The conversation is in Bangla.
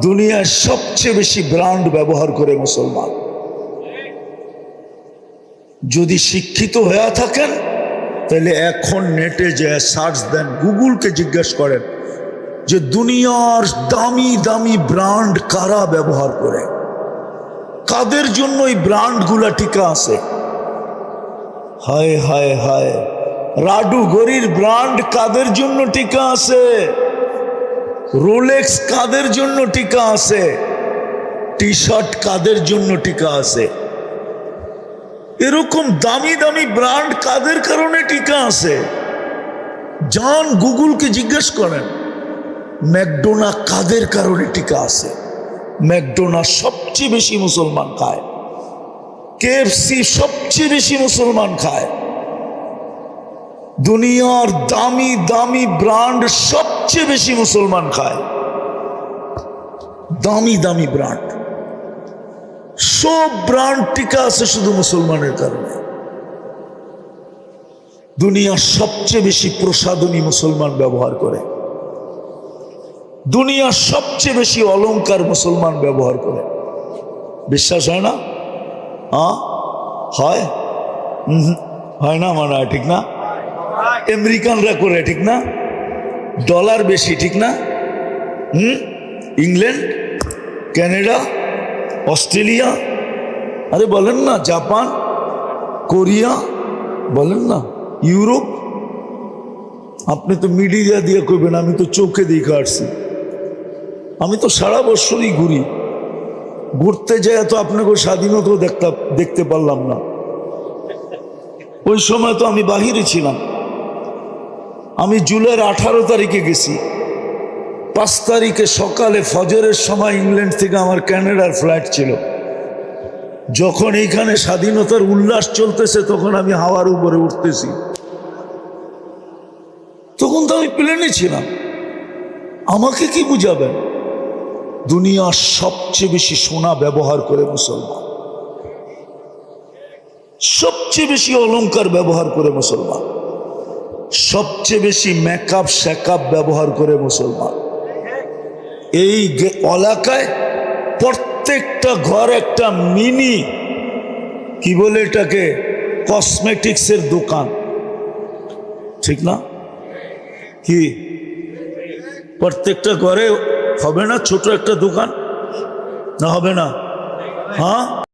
দুনিয়ার সবচেয়ে বেশি ব্র্যান্ড ব্যবহার করে মুসলমান। যদি শিক্ষিত হয়ে থাকেন তাহলে এখন নেটে যে সার্চ দেন, গুগলকে জিজ্ঞেস করেন যে দুনিয়ার দামি দামি ব্র্যান্ড কারা ব্যবহার করে, কাদের জন্য এই ব্র্যান্ডগুলা টিকা আছে। হায় হায় হায়, রাডু গরির ব্র্যান্ড কাদের জন্য টিকা আছে, রোলেক্স কাদের জন্য টিকা আছে, টি শার্ট কাদের জন্য টিকা আছে, এরকম দামি দামি ব্র্যান্ড কাদের কারণে টিকা আছে। যান গুগলকে জিজ্ঞেস করেন ম্যাকডোনা কাদের কারণে টিকা আছে। ম্যাকডোনা সবচেয়ে বেশি মুসলমান খায়, কেএফসি সবচেয়ে বেশি মুসলমান খায়, দুনিয়ার দামি দামি ব্র্যান্ড সবচেয়ে বেশি মুসলমান খায়। দামি দামি ব্র্যান্ড, সব ব্র্যান্ড টিকা আছে শুধু মুসলমানের কারণে। দুনিয়ার সবচেয়ে বেশি প্রসাধনী মুসলমান ব্যবহার করে, দুনিয়ার সবচেয়ে বেশি অলংকার মুসলমান ব্যবহার করে। বিশ্বাস হয় না? হয় হয় না? মানে ঠিক না? আমেরিকানরা করে, ঠিক না? ডলার বেশি, ঠিক না? ইংল্যান্ড, কানাডা, অস্ট্রেলিয়া, আরে বলেন না, জাপান, কোরিয়া, বলেন না, ইউরোপ। আপনি তো মিডিয়া দিয়ে করবেন, আমি তো চোখে দেখে আসছি। আমি তো সারা বছরই ঘুরি, ঘুরতে যায় তো আপনাকে স্বাধীনতাও দেখতে পারলাম না। ওই সময় তো আমি বাহিরে ছিলাম। আমি জুলাইয়ের 18 তারিখে গেছি, 5 তারিখে সকালে ফজরের সময় ইংল্যান্ড থেকে আমার কানাডার ফ্লাইট ছিল। যখন এইখানে স্বাধীনতার উল্লাস চলতেছে তখন আমি হাওয়ার উপরে উঠতেছি, তখন তো আমি প্লেনে ছিলাম। আমাকে কি বুঝাবেন? দুনিয়ার সবচেয়ে বেশি সোনা ব্যবহার করে মুসলমান, সবচেয়ে বেশি অলংকার ব্যবহার করে মুসলমান, সবচেয়ে বেশি মেকআপ শেকআপ ব্যবহার করে মুসলমান। এই এলাকায় প্রত্যেকটা ঘর একটা মিনি, কি বলে এটাকে, কসমেটিক্সের দোকান, ঠিক না? কি প্রত্যেকটা ঘরে হবে না ছোট একটা দোকান? না হবে না? হ্যাঁ।